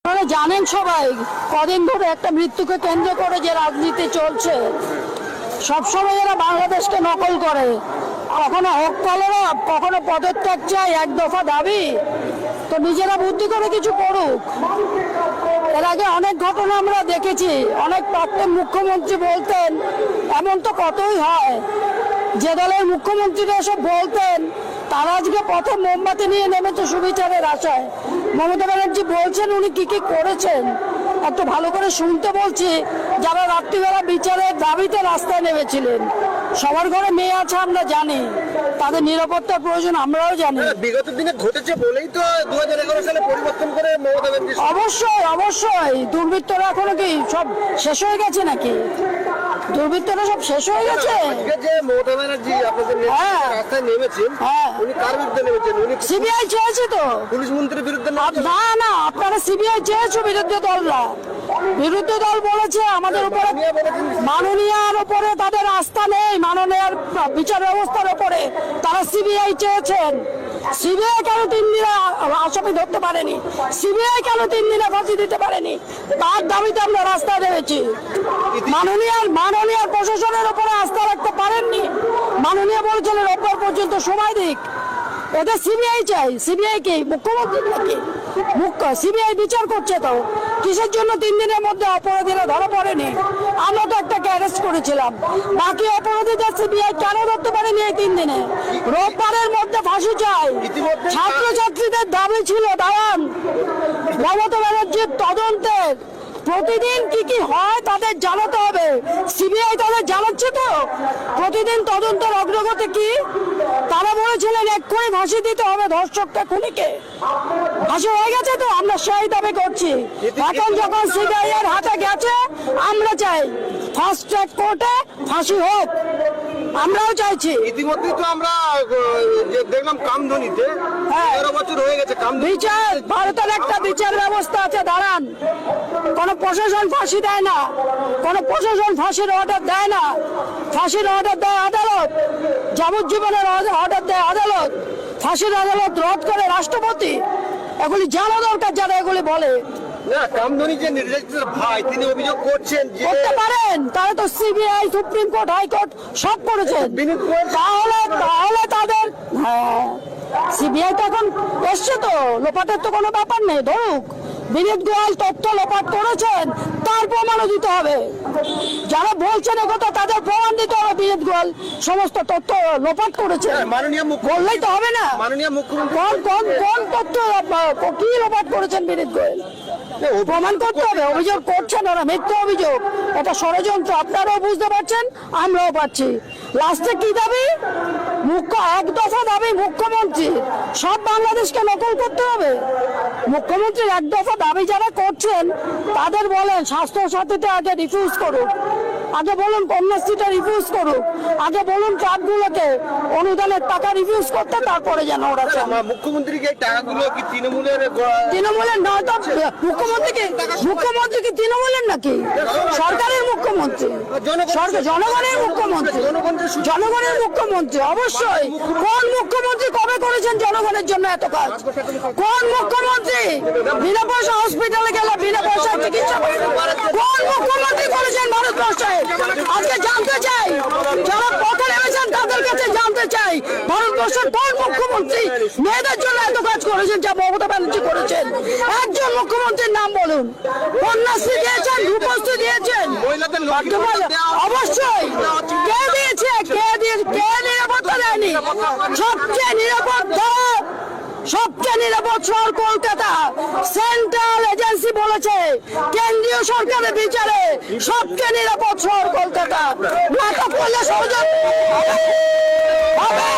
আপনারা জানেন সবাই কদিন ধরে একটা মৃত্যুকে কেন্দ্র করে যে রাজনীতি চলছে, সবসময় এরা বাংলাদেশকে নকল করে। কখনো হকতালেরা, কখনো পদত্যাগ চাই, এক দফা দাবি। তো নিজেরা বুদ্ধি করে কিছু করুক। এর আগে অনেক ঘটনা আমরা দেখেছি, অনেক প্রাক্তন মুখ্যমন্ত্রী বলতেন, এমন তো কতই হয়, যে দলের মুখ্যমন্ত্রীরা এসব বলতেন তারা আজকে পথে মোমবাতি নিয়ে নেমেছে সুবিচারের আশায়। মমতা ব্যানার্জি বলছেন উনি কি কি করেছেন, একটু ভালো করে শুনতে বলছি। যারা রাত্রিবেলা বিচারের দাবিতে রাস্তায় নেমেছিলেন, সবার ঘরে মেয়ে আছে আমরা জানি, তাদের নিরাপত্তার প্রয়োজন আমরাও জানি। বিগত দিনে ঘটেছে বলেই তো 2011 সালে পরিবর্তন করে মমতা ব্যানার্জি। অবশ্যই অবশ্যই, দুর্বৃত্তরা এখনো কি সব শেষ হয়ে গেছে নাকি? দুর্বৃত্তরা সব শেষ হয়ে গেছে। আজকে যে মমতা ব্যানার্জি আপনাদের নেতৃত্বে রাস্তায় নেমেছেন, উনি কার বিরুদ্ধে নেমেছেন? উনি সিবিআই চেয়েছে তো, পুলিশ মন্ত্রীর বিরুদ্ধে না না, আপনারা সিবিআই চেয়েছো, বিরোধী দলরা। বিরোধী দল বলেছে আমাদের উপরে, মাননীয়ার উপরে তাদের আস্থা নেই, মাননীয়ার বিচার ব্যবস্থার উপরে। তারা সিবিআই চেয়েছেন। সিবিআই কেন 3 দিনে আসামি ধরতে পারেনি? সিবিআই কেন 3 দিনে ফাঁসি দিতে পারেনি? তার দাবিতে আমরা রাস্তায় নেমেছি। মাননীয়ার প্রশাসনের উপরে আস্থা রাখতে পারেননি। মাননীয় বলছিলেন রোববার পর্যন্ত সময় দিক। এটা সিবিআই চাই। সিবিআই কে? মুখ্যমন্ত্রী নাকি? সিবিআই বিচার করছে তো, কিসের জন্য 3 দিনের মধ্যে অপরাধীরা ধরা পড়েনি? আমরা তো একটাকে অ্যারেস্ট করেছিলাম, বাকি অপরাধীদের সিবিআই কেন ধরতে পারেনি এই 3 দিনে? রোববারের মধ্যে ফাঁসি চাই। ছাত্রছাত্রীদের দাবি ছিল দাঁড়ান, মমতা ব্যানার্জির তদন্তের প্রতিদিন কি কি হয় তাদের জানাতে হবে। সিবিআই তাদের জানাচ্ছে তো প্রতিদিন তদন্তের অগ্রগতি কি। তারা বলেছিলেন এক্ষুনি ফাঁসি দিতে হবে ধর্ষককে, খুনিকে। ফাঁসি হয়ে গেছে তো, আমরা সেই দাবি করছি। এখন যখন সিবিআই এর হাতে গেছে, আমরা চাই ফাস্ট ট্র্যাক কোর্টে ফাঁসি হোক, আমরাও চাইছি। ইতিমধ্যে তো আমরা দেখলাম কামধুনিতে 11 বছর হয়ে গেছে বিচার, ভারতের একটা বিচার ব্যবস্থা আছে। দাঁড়ান, কোন প্রশাসন ফাঁসি দেয় না, কোন প্রশাসন ফাঁসির অর্ডার দেয় না। ফাঁসির অর্ডার দেয় আদালত, যাবজ্জীবনের অর্ডার দেয় আদালত, ফাঁসির আদালত রদ করে রাষ্ট্রপতি। এগুলি জানা দরকার যারা এগুলি বলে। না, কামধুনি যে নির্যাতিতের ভাই, তিনি অভিযোগ করছেন যে করতে পারেন, তারা তো সিবিআই, সুপ্রিম কোর্ট, হাইকোর্ট সব করেছেন। তাহলে তাদের সিবিআই তো এখন এসছে তো, লোপাটের তো কোনো ব্যাপার নেই। ধরুক বিনীত গোয়াল তথ্য লোপাট করেছেন, তার প্রমাণও দিতে হবে। যারা বলছেন একথা তাদের প্রমাণ দিতে হবে। বিনীত গোয়াল সমস্ত তথ্য লোপাট করেছে, মাননীয় বললেই তো হবে না। মাননীয় মুখ্যমন্ত্রী কোন তথ্য কি লোপাট করেছেন বিনীত গোয়াল প্রমাণ করতে হবে। অভিযোগ করছেন ওরা, মিথ্যা অভিযোগ, এটা ষড়যন্ত্র। আপনারাও বুঝতে পারছেন, আমরাও পাচ্ছি। লাস্টে কি দাবি? এক দফা দাবি মুখ্যমন্ত্রী, সব বাংলাদেশকে নকল করতে হবে। মুখ্যমন্ত্রীর এক দফা দাবি যারা করছেন তাদের বলেন স্বাস্থ্য সাথীতে আগে রিফিউজ করুক, আগে বলুন কন্যাশ্রীটা রিফিউজ করুক, আগে বলুন ট্রাকগুলোকে অনুদানের টাকা রিফিউজ করতে, তারপরে যেন ওরা মুখ্যমন্ত্রীকে এই টাকাগুলো কি তৃণমূলের নয় তো। মুখ্যমন্ত্রী কি তৃণমূলের নাকি? সরকারের মুখ্যমন্ত্রী, জনগণের মুখ্যমন্ত্রী, জনগণের মুখ্যমন্ত্রী। অবশ্যই। কোন মুখ্যমন্ত্রী কবে করেছেন জনগণের জন্য এত কাজ? কোন মুখ্যমন্ত্রী বিনা পয়সা হসপিটালে গেলে বিনা পয়সা চিকিৎসা করেন? কোন মুখ্যমন্ত্রী করেছেন ভারতবর্ষে? আজকে জানতে চাই, যারা পথে নেমেছেন তাদের কাছে জানতে চাই, ভারতবর্ষের কোন মুখ্যমন্ত্রী মেয়েদের জন্য এত কাজ করেছেন যা মমতা ব্যানার্জি করেছেন? একজন মুখ্যমন্ত্রীর নাম বলুন। কন্যাশ্রী দিয়েছেন, রূপশ্রী দিয়েছেন, অবশ্যই। কে দিয়েছে? কে নিরাপত্তা দেয়নি? সবচেয়ে নিরাপদ শহর কলকাতা। সেন্ট্রাল এজেন্সি বলেছে কেন্দ্রীয় সরকারের বিচারে সবচেয়ে নিরাপদ শহর কলকাতা। নাটক করলে ষড়যন্ত্র হবে।